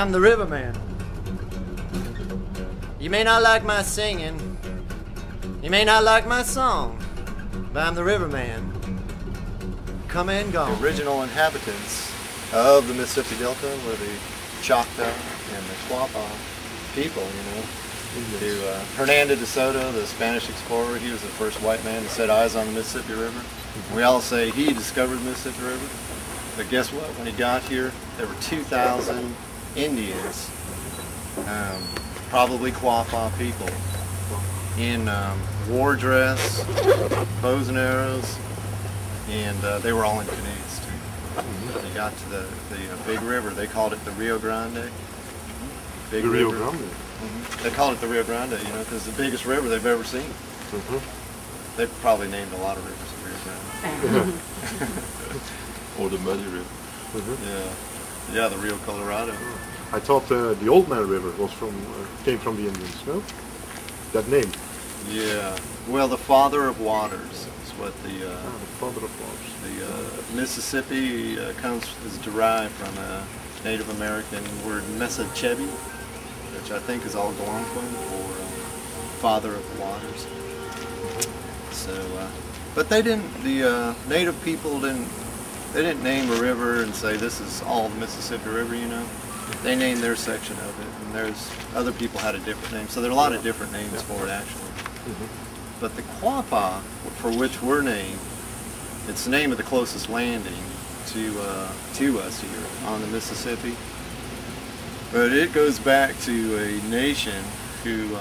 I'm the Riverman. You may not like my singing, you may not like my song, but I'm the Riverman. Come and go. The original inhabitants of the Mississippi Delta were the Choctaw and the Quapaw people, you know. Hernando de Soto, the Spanish explorer, he was the first white man to set eyes on the Mississippi River. We all say he discovered the Mississippi River, but guess what? When he got here, there were 2,000 Indians, probably Quapaw people, in war dress, bows and arrows, and they were all in canoes too. They got to the big river. They called it the Rio Grande. Big the river. Rio Grande? They called it the Rio Grande, you know, because it's the biggest river they've ever seen. They've probably named a lot of rivers the Rio Grande. Or the Muddy River. Yeah, the Rio Colorado. I thought the Old Man River was came from the Indians, no? That name? Yeah. Well, the Father of Waters is what the Father of Waters. The Mississippi is derived from a Native American word Messachebi, which I think is Algonquin for Father of Waters. So, but they didn't. The Native people didn't. They didn't name a river and say this is all the Mississippi River, you know. They named their section of it, and there's other people had a different name. So there are a lot of different names for it, actually. But the Quapaw, for which we're named, it's the name of the closest landing to us here on the Mississippi. But it goes back to a nation who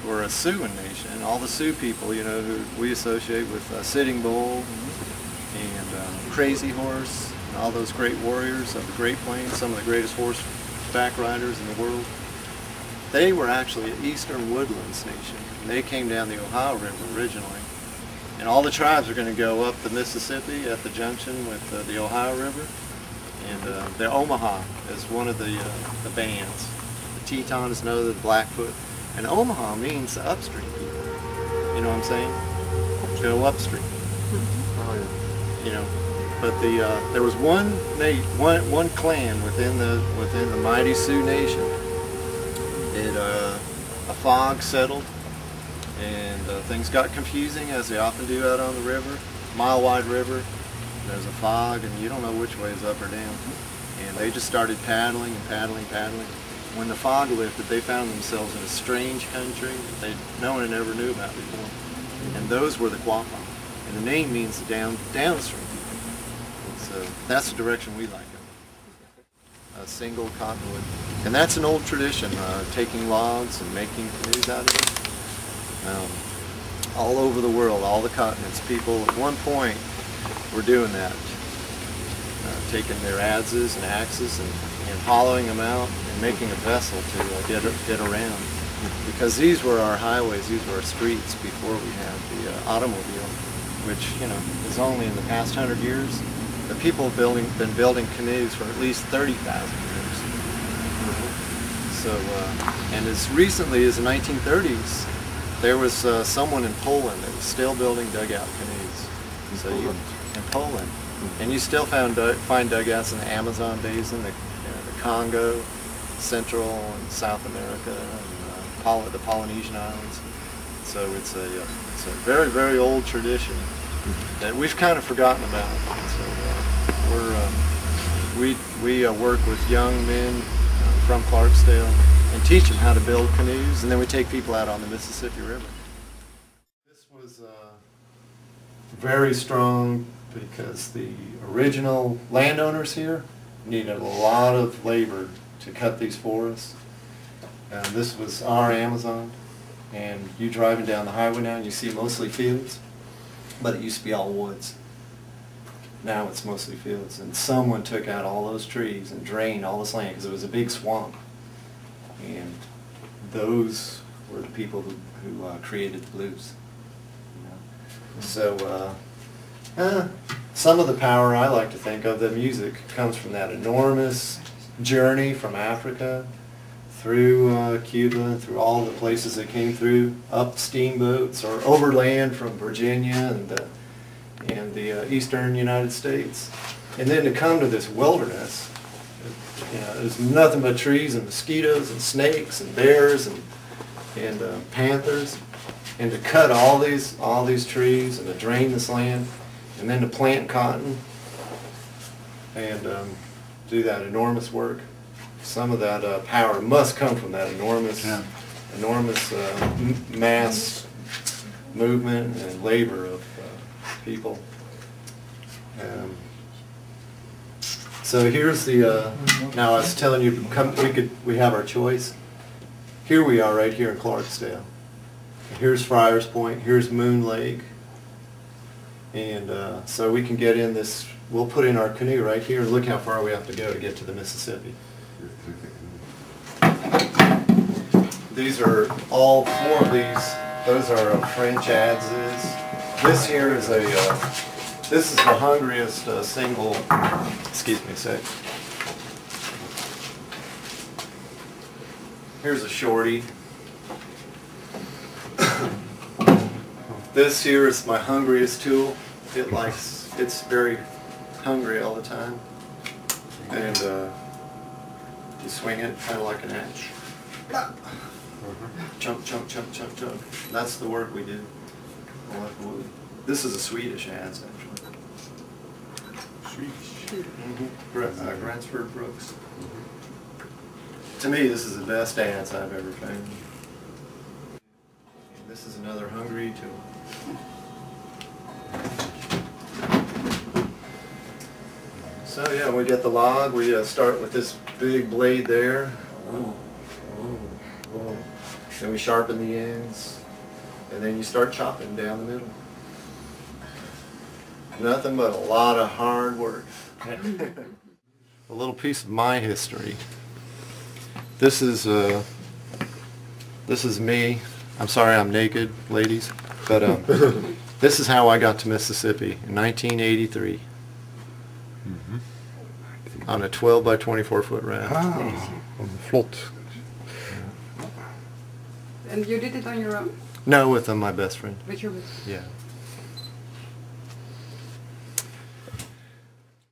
were a Sioux nation. All the Sioux people, you know, who we associate with Sitting Bull and Crazy Horse, and all those great warriors of the Great Plains, some of the greatest horseback riders in the world. They were actually an Eastern Woodlands nation. And they came down the Ohio River originally. And all the tribes are going to go up the Mississippi at the junction with the Ohio River. And the Omaha is one of the bands. The Tetons, the Blackfoot. And Omaha means the upstream people. You know what I'm saying? Go upstream. You know, but there was one clan within the mighty Sioux Nation. A fog settled, and things got confusing, as they often do out on the river. Mile-wide river. There's a fog, and you don't know which way is up or down. And they just started paddling and paddling, paddling. When the fog lifted, they found themselves in a strange country that no one had ever knew about before. And those were the Quapaw. And the name means the downstream people. So that's the direction we like it. A single cottonwood. And that's an old tradition, taking logs and making canoes out of it. All over the world, all the continents, people at one point were doing that. Taking their adzes and axes and hollowing them out and making a vessel to get around. Because these were our highways, these were our streets before we had the automobile, which, you know, is only in the past 100 years. The people have been building canoes for at least 30,000 years. So, and as recently as the 1930s, there was someone in Poland that was still building dugout canoes. So in Poland. And you still find dugouts in the Amazon basin, the Congo, Central and South America, and the Polynesian islands. So it's a very, very old tradition that we've kind of forgotten about. So we work with young men from Clarksdale and teach them how to build canoes, and then we take people out on the Mississippi River. This was very strong because the original landowners here needed a lot of labor to cut these forests. This was our Amazon, and you driving down the highway now and you see mostly fields, but it used to be all woods. Now it's mostly fields, and someone took out all those trees and drained all this land because it was a big swamp. And those were the people who created the blues. You know? So some of the power I like to think of, the music, comes from that enormous journey from Africa through Cuba, through all the places they came through, up steamboats or overland from Virginia and the eastern United States. And then to come to this wilderness, You know, there's nothing but trees and mosquitoes and snakes and bears and panthers. And to cut all these trees and to drain this land and then to plant cotton and do that enormous work. Some of that power must come from that enormous mass movement and labor of people. So here's the, now I was telling you, we have our choice. Here we are right here in Clarksdale. Here's Friars Point, here's Moon Lake. And so we can get in this, we'll put in our canoe right here and look how far we have to go to get to the Mississippi. These are all 4 of these. Those are French adzes. This here is this is the hungriest single, excuse me a sec. Here's a shorty. This here is my hungriest tool. It's very hungry all the time. And you swing it kind of like an axe. Chunk, chunk, chunk, chunk, chunk. That's the work we do. This is a Swedish adze, actually. Swedish? Mm-hmm. Gransford Brooks. Mm-hmm. To me, this is the best adze I've ever found. This is another hungry tool. So yeah, we get the log. We start with this big blade there. Then we sharpen the ends, and then you start chopping down the middle. Nothing but a lot of hard work. A little piece of my history. This is me. I'm sorry I'm naked, ladies, but this is how I got to Mississippi in 1983 on a 12 by 24 foot raft. Flott. And you did it on your own? No, with my best friend. With your best friend?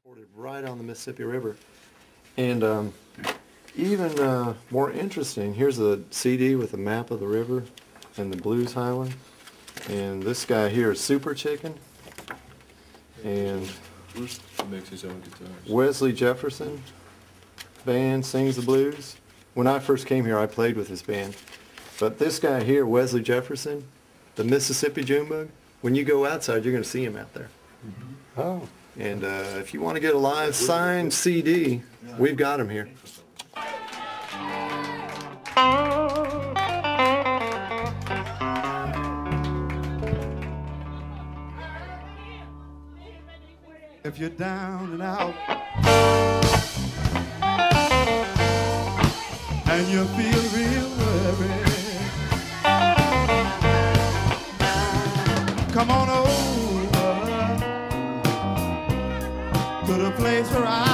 Yeah. Right on the Mississippi River. And even more interesting, here's a CD with a map of the river and the Blues Highway. And this guy here is Super Chicken. And makes his own guitars. Wesley Jefferson band sings the blues. When I first came here, I played with his band. But this guy here, Wesley Jefferson, the Mississippi Junebug, when you go outside, you're going to see him out there. Mm-hmm. Oh. And if you want to get a live signed CD, we've got him here. If you're down and out and you feel real worried, come on over to the place where I